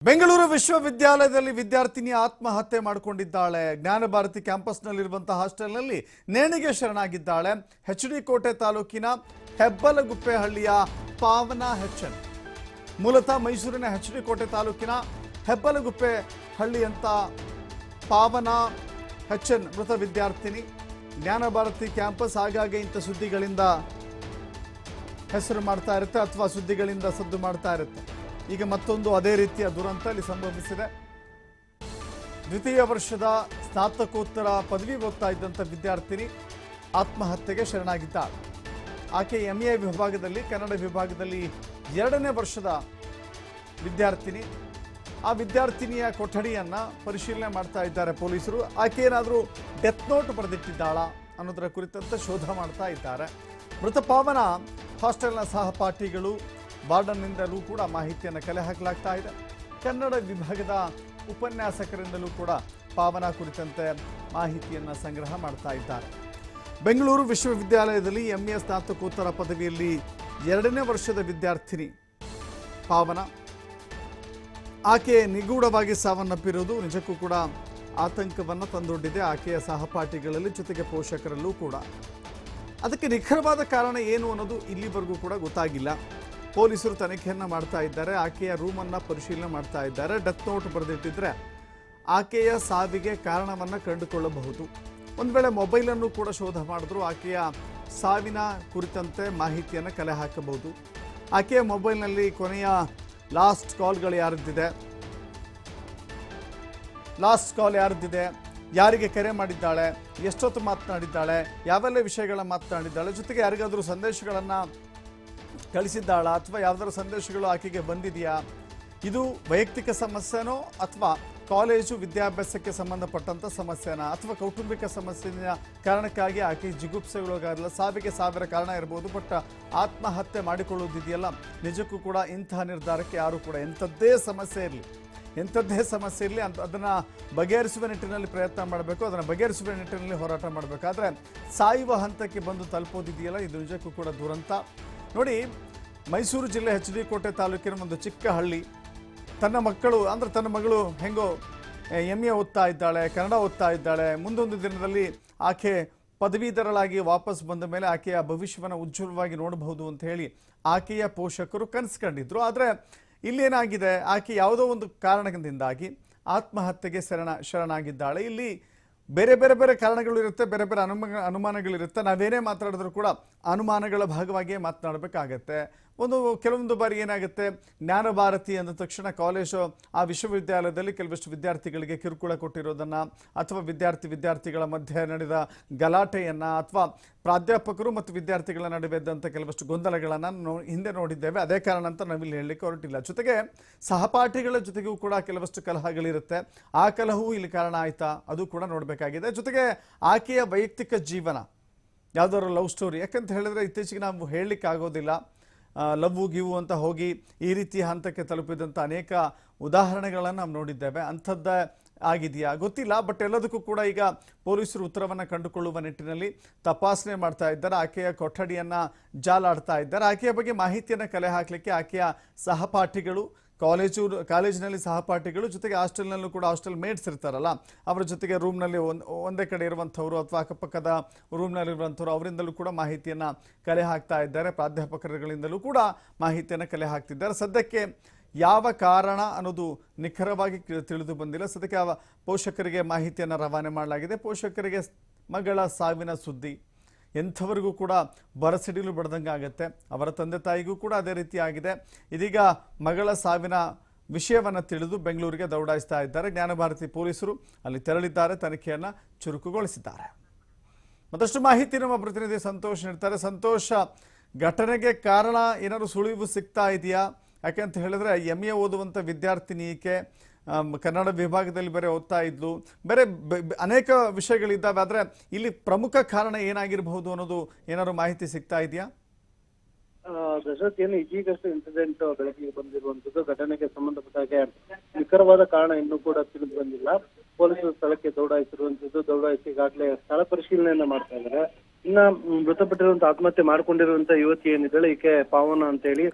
ಬೆಂಗಳೂರು ವಿಶ್ವವಿದ್ಯಾಲಯದಲ್ಲಿ ವಿದ್ಯಾರ್ಥಿನಿ ಆತ್ಮಹತ್ಯೆ ಮಾಡಿಕೊಂಡಿದ್ದಾಳೆ. ಜ್ಞಾನ ಭಾರತಿ ಕ್ಯಾಂಪಸ್ನಲ್ಲಿರುವಂತಹ ಹಾಸ್ಟೆಲ್ನಲ್ಲಿ ನೇಣಿಗೆ ಶರಣಾಗಿದ್ದಾಳೆ. ಎಚ್ಡಿ ಕೋಟೆ ತಾಲೂಕಿನ ಹೆಬ್ಬಲಗುಪ್ಪೆಹಳ್ಳಿಯ ಪಾವನಾ ಹೆಚ್ಎನ್. ಮೂಲತಃ ಮೈಸೂರಿನ ಎಚ್ಡಿ ಕೋಟೆ ತಾಲೂಕಿನ ಹೆಬ್ಬಲಗುಪ್ಪೆಹಳ್ಳಿ ಅಂತ ಪಾವನಾ ಹೆಚ್ಎನ್ ಮೃತ ವಿದ್ಯಾರ್ಥಿನಿ. ಜ್ಞಾನ ಭಾರತಿ ಕ್ಯಾಂಪಸ್ ಆಗಾಗ್ಗೆ ಇಂಥ ಸುದ್ದಿಗಳಿಂದ ಹೆಸರು ಮಾಡ್ತಾ ಇರುತ್ತೆ ಅಥವಾ ಸುದ್ದಿಗಳಿಂದ ಸದ್ದು ಮಾಡ್ತಾ ಇರುತ್ತೆ. ಈಗ ಮತ್ತೊಂದು ಅದೇ ರೀತಿಯ ದುರಂತ ಇಲ್ಲಿ ಸಂಭವಿಸಿದೆ. ದ್ವಿತೀಯ ವರ್ಷದ ಸ್ನಾತಕೋತ್ತರ ಪದವಿ ಓದ್ತಾ ಇದ್ದಂಥ ವಿದ್ಯಾರ್ಥಿನಿ ಆತ್ಮಹತ್ಯೆಗೆ ಶರಣಾಗಿದ್ದಾಳೆ. ಆಕೆ MA ವಿಭಾಗದಲ್ಲಿ, ಕನ್ನಡ ವಿಭಾಗದಲ್ಲಿ 2ನೇ ವರ್ಷದ ವಿದ್ಯಾರ್ಥಿನಿ. ಆ ವಿದ್ಯಾರ್ಥಿನಿಯ ಕೊಠಡಿಯನ್ನು ಪರಿಶೀಲನೆ ಮಾಡ್ತಾ ಇದ್ದಾರೆ ಪೊಲೀಸರು. ಆಕೆ ಏನಾದರೂ ಡೆತ್ ನೋಟ್ ಬರೆದಿಟ್ಟಿದ್ದಾಳಾ ಅನ್ನೋದರ ಕುರಿತಂತೆ ಶೋಧ ಮಾಡ್ತಾ ಇದ್ದಾರೆ. ಮೃತ ಪಾವನ ಹಾಸ್ಟೆಲ್ನ ಸಹಪಾಠಿಗಳು, ವಾರ್ಡನ್ನಿಂದಲೂ ಕೂಡ ಮಾಹಿತಿಯನ್ನು ಕಲೆ ಹಾಕಲಾಗ್ತಾ ಇದೆ. ಕನ್ನಡ ವಿಭಾಗದ ಉಪನ್ಯಾಸಕರಿಂದಲೂ ಕೂಡ ಪಾವನ ಕುರಿತಂತೆ ಮಾಹಿತಿಯನ್ನು ಸಂಗ್ರಹ ಮಾಡ್ತಾ ಇದ್ದಾರೆ. ಬೆಂಗಳೂರು ವಿಶ್ವವಿದ್ಯಾಲಯದಲ್ಲಿ MA ಸ್ನಾತಕೋತ್ತರ ಪದವಿಯಲ್ಲಿ 2ನೇ ವರ್ಷದ ವಿದ್ಯಾರ್ಥಿನಿ ಪಾವನ. ಆಕೆ ನಿಗೂಢವಾಗಿ ಸಾವನ್ನಪ್ಪಿರುವುದು ನಿಜಕ್ಕೂ ಕೂಡ ಆತಂಕವನ್ನು ತಂದೊಡ್ಡಿದೆ ಆಕೆಯ ಸಹಪಾಠಿಗಳಲ್ಲಿ, ಜೊತೆಗೆ ಪೋಷಕರಲ್ಲೂ ಕೂಡ. ಅದಕ್ಕೆ ನಿಖರವಾದ ಕಾರಣ ಏನು ಅನ್ನೋದು ಇಲ್ಲಿವರೆಗೂ ಕೂಡ ಗೊತ್ತಾಗಿಲ್ಲ. ಪೊಲೀಸರು ತನಿಖೆಯನ್ನು ಮಾಡ್ತಾ ಇದ್ದಾರೆ. ಆಕೆಯ ರೂಮನ್ನು ಪರಿಶೀಲನೆ ಮಾಡ್ತಾ ಇದ್ದಾರೆ. ಡೆತ್ ನೋಟ್ ಬರೆದಿಟ್ಟಿದ್ರೆ ಆಕೆಯ ಸಾವಿಗೆ ಕಾರಣವನ್ನು ಕಂಡುಕೊಳ್ಳಬಹುದು. ಒಂದು ವೇಳೆ ಮೊಬೈಲನ್ನು ಕೂಡ ಶೋಧ ಮಾಡಿದ್ರು ಆಕೆಯ ಸಾವಿನ ಕುರಿತಂತೆ ಮಾಹಿತಿಯನ್ನು ಕಲೆ ಹಾಕಬಹುದು. ಆಕೆಯ ಮೊಬೈಲ್ನಲ್ಲಿ ಕೊನೆಯ ಲಾಸ್ಟ್ ಕಾಲ್ಗಳು ಯಾರದ್ದಿದೆ, ಯಾರಿಗೆ ಕರೆ ಮಾಡಿದ್ದಾಳೆ, ಎಷ್ಟೊತ್ತು ಮಾತನಾಡಿದ್ದಾಳೆ, ಯಾವೆಲ್ಲ ವಿಷಯಗಳ ಮಾತನಾಡಿದ್ದಾಳೆ, ಜೊತೆಗೆ ಯಾರಿಗಾದರೂ ಸಂದೇಶಗಳನ್ನು ಕಳಿಸಿದ್ದಾಳ ಅಥವಾ ಯಾವುದಾದ್ರು ಸಂದೇಶಗಳು ಆಕೆಗೆ ಬಂದಿದೆಯಾ, ಇದು ವೈಯಕ್ತಿಕ ಸಮಸ್ಯೆನೋ ಅಥವಾ ಕಾಲೇಜು ವಿದ್ಯಾಭ್ಯಾಸಕ್ಕೆ ಸಂಬಂಧಪಟ್ಟಂಥ ಸಮಸ್ಯೆನಾ ಅಥವಾ ಕೌಟುಂಬಿಕ ಸಮಸ್ಯೆಯ ಕಾರಣಕ್ಕಾಗಿ ಆಕೆ ಜಿಗುಪ್ಸೆಗೊಳಗಾಗಲ್ಲ. ಸಾವಿಗೆ ಸಾವಿರ ಕಾರಣ ಇರ್ಬೋದು, ಬಟ್ ಆತ್ಮಹತ್ಯೆ ಮಾಡಿಕೊಳ್ಳುವುದಿದೆಯಲ್ಲ, ನಿಜಕ್ಕೂ ಕೂಡ ಇಂತಹ ನಿರ್ಧಾರಕ್ಕೆ ಯಾರು ಕೂಡ ಎಂಥದ್ದೇ ಸಮಸ್ಯೆ ಇರಲಿ ಅದನ್ನು ಬಗೆಹರಿಸುವ ನಿಟ್ಟಿನಲ್ಲಿ ಪ್ರಯತ್ನ ಮಾಡಬೇಕು, ಅದನ್ನು ಬಗೆಹರಿಸುವ ನಿಟ್ಟಿನಲ್ಲಿ ಹೋರಾಟ ಮಾಡಬೇಕಾದ್ರೆ ಸಾಯುವ ಹಂತಕ್ಕೆ ಬಂದು ತಲುಪೋದಿದೆಯಲ್ಲ, ಇದು ನಿಜಕ್ಕೂ ಕೂಡ ದುರಂತ. ನೋಡಿ, ಮೈಸೂರು ಜಿಲ್ಲೆ ಎಚ್ಡಿ ಕೋಟೆ ತಾಲೂಕಿನ ಒಂದು ಚಿಕ್ಕ ಹಳ್ಳಿ. ತನ್ನ ಮಗಳು ಹೆಂಗೋ MA ಓದ್ತಾ ಇದ್ದಾಳೆ, ಕನ್ನಡ ಓದ್ತಾ ಇದ್ದಾಳೆ. ಮುಂದೊಂದು ದಿನದಲ್ಲಿ ಆಕೆ ಪದವೀಧರಳಾಗಿ ವಾಪಸ್ ಬಂದ ಮೇಲೆ ಆಕೆಯ ಭವಿಷ್ಯವನ್ನು ಉಜ್ವಲವಾಗಿ ನೋಡಬಹುದು ಅಂತ ಹೇಳಿ ಆಕೆಯ ಪೋಷಕರು ಕನಸು ಕಂಡಿದ್ರು. ಆದರೆ ಇಲ್ಲೇನಾಗಿದೆ, ಆಕೆ ಯಾವುದೋ ಒಂದು ಕಾರಣದಿಂದಾಗಿ ಆತ್ಮಹತ್ಯೆಗೆ ಶರಣಾಗಿದ್ದಾಳೆ. ಇಲ್ಲಿ ಬೇರೆ ಕಾರಣಗಳಿರುತ್ತೆ, ಬೇರೆ ಅನುಮಾನಗಳಿರುತ್ತೆ. ನಾವೇನೇ ಮಾತಾಡಿದ್ರು ಕೂಡ ಅನುಮಾನಗಳ ಭಾಗವಾಗಿಯೇ ಮಾತನಾಡಬೇಕಾಗತ್ತೆ. ಕೆಲವೊಂದು ಬಾರಿ ಏನಾಗುತ್ತೆ, ಜ್ಞಾನ ಭಾರತಿ ಅಂದ ತಕ್ಷಣ ಕಾಲೇಜು ಆ ವಿಶ್ವವಿದ್ಯಾಲಯದಲ್ಲಿ ಕೆಲವಷ್ಟು ವಿದ್ಯಾರ್ಥಿಗಳಿಗೆ ಕಿರುಕುಳ ಕೊಟ್ಟಿರೋದನ್ನು ಅಥವಾ ವಿದ್ಯಾರ್ಥಿಗಳ ಮಧ್ಯೆ ನಡೆದ ಗಲಾಟೆಯನ್ನು ಅಥವಾ ಪ್ರಾಧ್ಯಾಪಕರು ಮತ್ತು ವಿದ್ಯಾರ್ಥಿಗಳ ನಡುವೆ ಇದ್ದಂಥ ಕೆಲವಷ್ಟು ಗೊಂದಲಗಳನ್ನು ಹಿಂದೆ ನೋಡಿದ್ದೇವೆ. ಅದೇ ಕಾರಣ ಅಂತ ನಾವಿಲ್ಲಿ ಹೇಳಲಿಕ್ಕೆ ಹೊರಟಿಲ್ಲ. ಜೊತೆಗೆ ಸಹಪಾಠಿಗಳ ಜೊತೆಗೂ ಕೂಡ ಕೆಲವಷ್ಟು ಕಲಹಗಳಿರುತ್ತೆ. ಆ ಕಲಹವು ಇಲ್ಲಿ ಕಾರಣ ಆಯಿತಾ ಅದು ಕೂಡ ನೋಡಬೇಕಾಗಿದೆ. ಜೊತೆಗೆ ಆಕೆಯ ವೈಯಕ್ತಿಕ ಜೀವನ, ಯಾವುದಾದ್ರು ಲವ್ ಸ್ಟೋರಿ, ಯಾಕಂತ ಹೇಳಿದ್ರೆ ಇತ್ತೀಚೆಗೆ ನಾವು ಹೇಳಲಿಕ್ಕೆ ಆಗೋದಿಲ್ಲ. ಲವ್ವು ಗಿವು ಅಂತ ಹೋಗಿ ಈ ರೀತಿಯ ಹಂತಕ್ಕೆ ತಲುಪಿದಂಥ ಅನೇಕ ಉದಾಹರಣೆಗಳನ್ನು ನಾವು ನೋಡಿದ್ದೇವೆ. ಅಂಥದ್ದೇ ಆಗಿದೆಯಾ ಗೊತ್ತಿಲ್ಲ. ಬಟ್ ಎಲ್ಲದಕ್ಕೂ ಕೂಡ ಈಗ ಪೊಲೀಸರು ಉತ್ತರವನ್ನು ಕಂಡುಕೊಳ್ಳುವ ನಿಟ್ಟಿನಲ್ಲಿ ತಪಾಸಣೆ ಮಾಡ್ತಾ ಇದ್ದಾರೆ. ಆಕೆಯ ಕೊಠಡಿಯನ್ನು ಜಾಲಾಡ್ತಾ ಇದ್ದಾರೆ. ಆಕೆಯ ಬಗ್ಗೆ ಮಾಹಿತಿಯನ್ನು ಕಲೆ ಹಾಕಲಿಕ್ಕೆ ಆಕೆಯ ಸಹಪಾಠಿಗಳು, ಕಾಲೇಜಿನಲ್ಲಿ ಸಹಪಾಠಿಗಳು, ಜೊತೆಗೆ ಹಾಸ್ಟೆಲ್ನಲ್ಲೂ ಕೂಡ ಹಾಸ್ಟೆಲ್ ಮೇಟ್ಸ್ ಇರ್ತಾರಲ್ಲ, ಅವರ ಜೊತೆಗೆ ರೂಮ್ನಲ್ಲಿ ಒಂದೇ ಕಡೆ ಇರುವಂಥವ್ರು ಅಥವಾ ಅಕ್ಕಪಕ್ಕದ ರೂಮ್ನಲ್ಲಿರುವಂಥವ್ರು, ಅವರಿಂದಲೂ ಕೂಡ ಮಾಹಿತಿಯನ್ನು ಕಲೆ ಹಾಕ್ತಾ ಇದ್ದಾರೆ. ಪ್ರಾಧ್ಯಾಪಕರುಗಳಿಂದಲೂ ಕೂಡ ಮಾಹಿತಿಯನ್ನು ಕಲೆ ಹಾಕ್ತಿದ್ದಾರೆ. ಸದ್ಯಕ್ಕೆ ಯಾವ ಕಾರಣ ಅನ್ನೋದು ನಿಖರವಾಗಿ ತಿಳಿದು ಬಂದಿಲ್ಲ. ಸದ್ಯಕ್ಕೆ ಪೋಷಕರಿಗೆ ಮಾಹಿತಿಯನ್ನು ರವಾನೆ ಮಾಡಲಾಗಿದೆ. ಪೋಷಕರಿಗೆ ಮಗಳ ಸಾವಿನ ಸುದ್ದಿ ಎಂಥವರಿಗೂ ಕೂಡ ಬರಸಿಡಿಲು ಬಡ್ದಂಗೆ ಆಗುತ್ತೆ. ಅವರ ತಂದೆ ತಾಯಿಗೂ ಕೂಡ ಅದೇ ರೀತಿ ಆಗಿದೆ. ಇದೀಗ ಮಗಳ ಸಾವಿನ ವಿಷಯವನ್ನು ತಿಳಿದು ಬೆಂಗಳೂರಿಗೆ ದೌಡಾಯಿಸ್ತಾ ಇದ್ದಾರೆ. ಜ್ಞಾನ ಭಾರತಿ ಪೊಲೀಸರು ಅಲ್ಲಿ ತೆರಳಿದ್ದಾರೆ, ತನಿಖೆಯನ್ನು ಚುರುಕುಗೊಳಿಸಿದ್ದಾರೆ. ಮತ್ತಷ್ಟು ಮಾಹಿತಿ ನಮ್ಮ ಪ್ರತಿನಿಧಿ ಸಂತೋಷ್ ನೀಡ್ತಾರೆ. ಸಂತೋಷ, ಘಟನೆಗೆ ಕಾರಣ ಏನಾದರೂ ಸುಳಿವು ಸಿಗ್ತಾ ಇದೆಯಾ? ಯಾಕೆಂತ ಹೇಳಿದ್ರೆ MA ಓದುವಂಥ ವಿದ್ಯಾರ್ಥಿನಿಕೆ ಕನ್ನಡ ವಿಭಾಗದಲ್ಲಿ ಬೇರೆ ಓದ್ತಾ ಇದ್ಲು, ಬೇರೆ ಅನೇಕ ವಿಷಯಗಳಿದ್ದಾವೆ. ಆದರೆ ಇಲ್ಲಿ ಪ್ರಮುಖ ಕಾರಣ ಏನಾಗಿರಬಹುದು ಅನ್ನೋದು ಏನಾದ್ರು ಮಾಹಿತಿ ಸಿಗ್ತಾ ಇದೆಯಾ? ದಶರಥ್, ಏನು ಇದೀಗಷ್ಟು ಇನ್ಸಿಡೆಂಟ್ ಬೆಳಕಿಗೆ ಬಂದಿರುವಂತದ್ದು, ಘಟನೆಗೆ ಸಂಬಂಧಪಟ್ಟ ಹಾಗೆ ನಿಖರವಾದ ಕಾರಣ ಇನ್ನೂ ಕೂಡ ತಿಳಿದು ಬಂದಿಲ್ಲ. ಪೊಲೀಸರು ಸ್ಥಳಕ್ಕೆ ದೌಡಾಯಿಸಿರುವಂತದ್ದು, ದೌಡಾಯಿಸಿ ಈಗಾಗಲೇ ಸ್ಥಳ ಪರಿಶೀಲನೆಯನ್ನ ಮಾಡ್ತಾ ಇದ್ದಾರೆ. ಇನ್ನ ಮೃತಪಟ್ಟಿರುವಂತ ಆತ್ಮಹತ್ಯೆ ಮಾಡ್ಕೊಂಡಿರುವಂತ ಯುವತಿ ಏನಿದ್ದಾಳೆ, ಈಕೆ ಪಾವನ ಅಂತ ಹೇಳಿ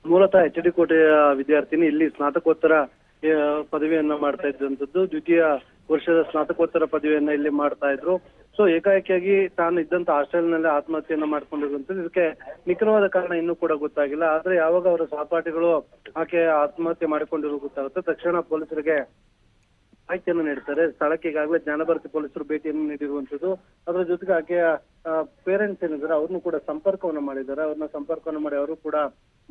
ಮೂಲತಃ ಎಚ್ ಡಿ ಕೋಟೆಯ ವಿದ್ಯಾರ್ಥಿನಿ. ಇಲ್ಲಿ ಸ್ನಾತಕೋತ್ತರ ಪದವಿಯನ್ನ ಮಾಡ್ತಾ ಇದ್ದಂಥದ್ದು. ದ್ವಿತೀಯ ವರ್ಷದ ಸ್ನಾತಕೋತ್ತರ ಪದವಿಯನ್ನ ಇಲ್ಲಿ ಮಾಡ್ತಾ ಇದ್ರು. ಸೊ ಏಕಾಏಕಿಯಾಗಿ ತಾನು ಇದ್ದಂತ ಹಾಸ್ಟೆಲ್ನಲ್ಲೇ ಆತ್ಮಹತ್ಯೆಯನ್ನ ಮಾಡ್ಕೊಂಡಿರುವಂತದ್ದು. ಇದಕ್ಕೆ ನಿಖರವಾದ ಕಾರಣ ಇನ್ನೂ ಕೂಡ ಗೊತ್ತಾಗಿಲ್ಲ. ಆದ್ರೆ ಯಾವಾಗ ಅವರ ಸಹಪಾಠಿಗಳು ಆಕೆ ಆತ್ಮಹತ್ಯೆ ಮಾಡಿಕೊಂಡಿರೋದು ಗೊತ್ತಾಗುತ್ತೆ, ತಕ್ಷಣ ಪೊಲೀಸರಿಗೆ ಮಾಹಿತಿಯನ್ನು ನೀಡ್ತಾರೆ. ಸ್ಥಳಕ್ಕೆ ಈಗಾಗಲೇ ಜ್ಞಾನಭಾರತಿ ಪೊಲೀಸರು ಭೇಟಿಯನ್ನು ನೀಡಿರುವಂತದ್ದು. ಅದರ ಜೊತೆಗೆ ಆಕೆಯ ಪೇರೆಂಟ್ಸ್ ಏನಿದ್ದಾರೆ ಅವ್ರನ್ನು ಕೂಡ ಸಂಪರ್ಕವನ್ನು ಮಾಡಿದ್ದಾರೆ. ಅವ್ರನ್ನ ಸಂಪರ್ಕವನ್ನು ಮಾಡಿ ಅವರು ಕೂಡ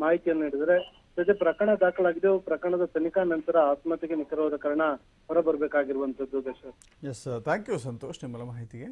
ಮಾಹಿತಿಯನ್ನು ನೀಡಿದ್ದಾರೆ. ಸದ್ಯ ಪ್ರಕರಣ ದಾಖಲಾಗಿದೆ. ಪ್ರಕರಣದ ತನಿಖಾ ನಂತರ ಆತ್ಮಹತ್ಯೆಗೆ ನಿಖರವಾದ ಕಾರಣ ಹೊರಬರಬೇಕಾಗಿರುವಂತದ್ದು. Dasharath. Yes, thank you Santosh ನಿಮ್ಮೆಲ್ಲ ಮಾಹಿತಿಗೆ.